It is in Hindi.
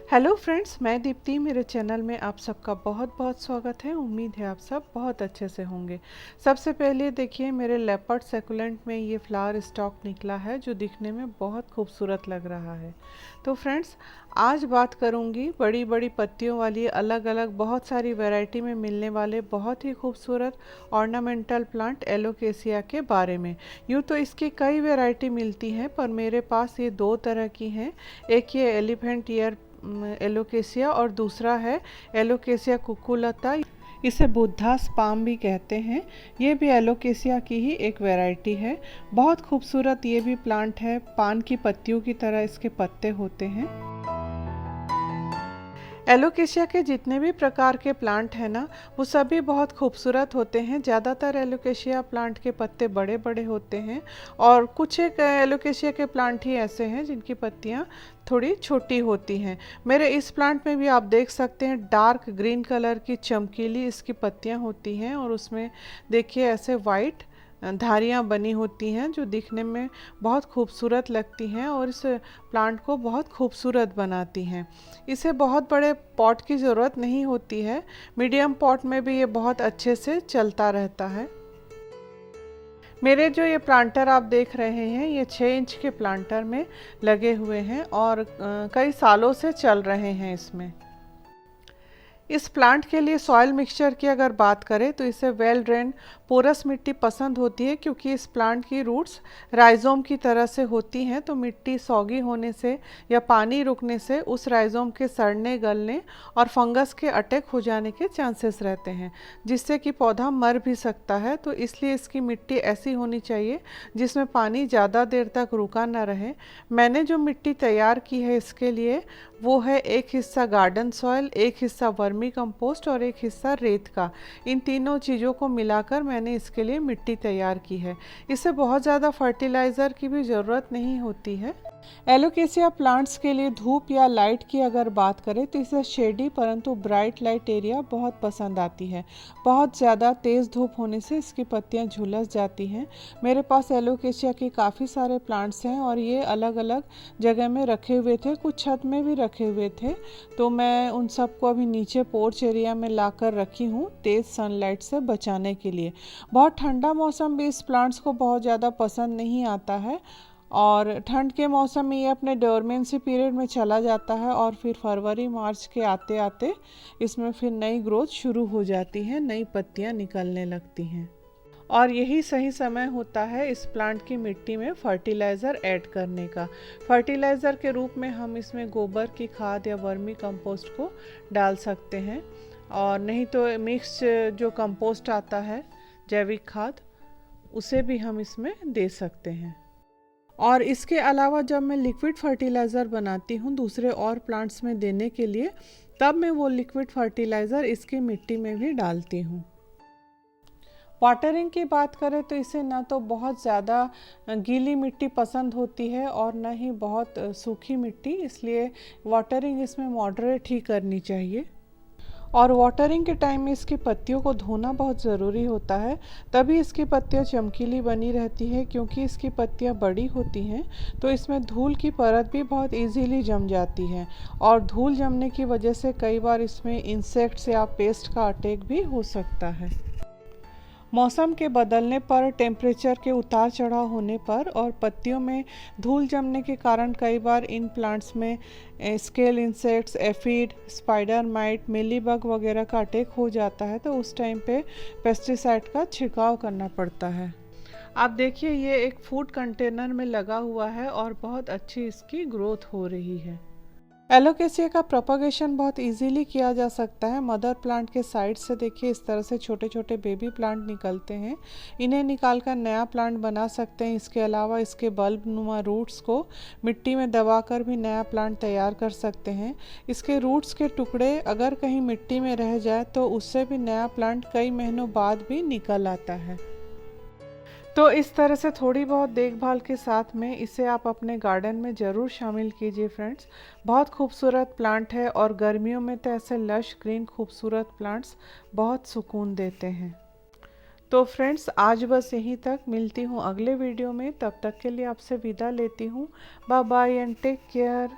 हेलो फ्रेंड्स, मैं दीप्ति। मेरे चैनल में आप सबका बहुत बहुत स्वागत है। उम्मीद है आप सब बहुत अच्छे से होंगे। सबसे पहले देखिए, मेरे लेपर्ड सेकुलेंट में ये फ्लावर स्टॉक निकला है जो दिखने में बहुत खूबसूरत लग रहा है। तो फ्रेंड्स, आज बात करूंगी बड़ी बड़ी पत्तियों वाली अलग अलग बहुत सारी वैरायटी में मिलने वाले बहुत ही खूबसूरत ऑर्नामेंटल प्लांट एलोकेसिया के बारे में। यूँ तो इसकी कई वैरायटी मिलती हैं, पर मेरे पास ये दो तरह की हैं। एक ये एलिफेंट ईयर एलोकेसिया और दूसरा है एलोकेसिया कुकुलता। इसे बुद्धास पाम भी कहते हैं। ये भी एलोकेसिया की ही एक वैरायटी है। बहुत खूबसूरत ये भी प्लांट है। पान की पत्तियों की तरह इसके पत्ते होते हैं। एलोकेशिया के जितने भी प्रकार के प्लांट हैं ना, वो सभी बहुत खूबसूरत होते हैं। ज़्यादातर एलोकेशिया प्लांट के पत्ते बड़े बड़े होते हैं और कुछ एक एलोकेशिया के प्लांट ही ऐसे हैं जिनकी पत्तियां थोड़ी छोटी होती हैं। मेरे इस प्लांट में भी आप देख सकते हैं डार्क ग्रीन कलर की चमकीली इसकी पत्तियां होती हैं और उसमें देखिए ऐसे वाइट धारियाँ बनी होती हैं जो दिखने में बहुत खूबसूरत लगती हैं और इस प्लांट को बहुत खूबसूरत बनाती हैं। इसे बहुत बड़े पॉट की ज़रूरत नहीं होती है। मीडियम पॉट में भी ये बहुत अच्छे से चलता रहता है। मेरे जो ये प्लांटर आप देख रहे हैं, ये 6 इंच के प्लांटर में लगे हुए हैं और कई सालों से चल रहे हैं इसमें। इस प्लांट के लिए सॉइल मिक्सचर की अगर बात करें तो इसे वेल ड्रेन पोरस मिट्टी पसंद होती है, क्योंकि इस प्लांट की रूट्स राइजोम की तरह से होती हैं। तो मिट्टी सौगी होने से या पानी रुकने से उस राइजोम के सड़ने, गलने और फंगस के अटैक हो जाने के चांसेस रहते हैं, जिससे कि पौधा मर भी सकता है। तो इसलिए इसकी मिट्टी ऐसी होनी चाहिए जिसमें पानी ज़्यादा देर तक रुका ना रहे। मैंने जो मिट्टी तैयार की है इसके लिए, वो है एक हिस्सा गार्डन सॉइल, एक हिस्सा वर्मी कंपोस्ट और एक हिस्सा रेत का। इन तीनों चीज़ों को मिलाकर मैंने इसके लिए मिट्टी तैयार की है। इससे बहुत ज़्यादा फर्टिलाइज़र की भी ज़रूरत नहीं होती है। एलोकेसिया प्लांट्स के लिए धूप या लाइट की अगर बात करें तो इसे शेडी परंतु ब्राइट लाइट एरिया बहुत पसंद आती है। बहुत ज़्यादा तेज़ धूप होने से इसकी पत्तियां झुलस जाती हैं। मेरे पास एलोकेसिया के काफ़ी सारे प्लांट्स हैं और ये अलग अलग जगह में रखे हुए थे, कुछ छत में भी रखे हुए थे। तो मैं उन सबको अभी नीचे पोर्च एरिया में ला कर रखी हूँ तेज़ सनलाइट से बचाने के लिए। बहुत ठंडा मौसम भी इस प्लांट्स को बहुत ज़्यादा पसंद नहीं आता है और ठंड के मौसम में ये अपने डोरमेंसी पीरियड में चला जाता है और फिर फरवरी मार्च के आते आते इसमें फिर नई ग्रोथ शुरू हो जाती है, नई पत्तियां निकलने लगती हैं। और यही सही समय होता है इस प्लांट की मिट्टी में फर्टिलाइज़र ऐड करने का। फर्टिलाइज़र के रूप में हम इसमें गोबर की खाद या वर्मी कंपोस्ट को डाल सकते हैं, और नहीं तो मिक्स जो कंपोस्ट आता है, जैविक खाद, उसे भी हम इसमें दे सकते हैं। और इसके अलावा जब मैं लिक्विड फर्टिलाइज़र बनाती हूँ दूसरे और प्लांट्स में देने के लिए, तब मैं वो लिक्विड फर्टिलाइज़र इसकी मिट्टी में भी डालती हूँ। वाटरिंग की बात करें तो इसे ना तो बहुत ज़्यादा गीली मिट्टी पसंद होती है और ना ही बहुत सूखी मिट्टी, इसलिए वाटरिंग इसमें मॉडरेट ही करनी चाहिए। और वाटरिंग के टाइम में इसकी पत्तियों को धोना बहुत ज़रूरी होता है, तभी इसकी पत्तियां चमकीली बनी रहती है। क्योंकि इसकी पत्तियां बड़ी होती हैं तो इसमें धूल की परत भी बहुत इजीली जम जाती है और धूल जमने की वजह से कई बार इसमें इंसेक्ट्स या पेस्ट का अटैक भी हो सकता है। मौसम के बदलने पर, टेम्परेचर के उतार चढ़ाव होने पर और पत्तियों में धूल जमने के कारण कई बार इन प्लांट्स में scale insects, aphid, spider mite, mealybug वगैरह का अटैक हो जाता है। तो उस टाइम पे पेस्टिसाइड का छिड़काव करना पड़ता है। आप देखिए, ये एक फूड कंटेनर में लगा हुआ है और बहुत अच्छी इसकी ग्रोथ हो रही है। एलोकेसिया का प्रोपगेशन बहुत इजीली किया जा सकता है। मदर प्लांट के साइड से देखिए इस तरह से छोटे छोटे बेबी प्लांट निकलते हैं, इन्हें निकालकर नया प्लांट बना सकते हैं। इसके अलावा इसके बल्ब नुमा रूट्स को मिट्टी में दबाकर भी नया प्लांट तैयार कर सकते हैं। इसके रूट्स के टुकड़े अगर कहीं मिट्टी में रह जाए तो उससे भी नया प्लांट कई महीनों बाद भी निकल आता है। तो इस तरह से थोड़ी बहुत देखभाल के साथ में इसे आप अपने गार्डन में ज़रूर शामिल कीजिए फ्रेंड्स। बहुत खूबसूरत प्लांट है और गर्मियों में तो ऐसे लश ग्रीन खूबसूरत प्लांट्स बहुत सुकून देते हैं। तो फ्रेंड्स, आज बस यहीं तक। मिलती हूँ अगले वीडियो में, तब तक के लिए आपसे विदा लेती हूँ। Bye bye and take care.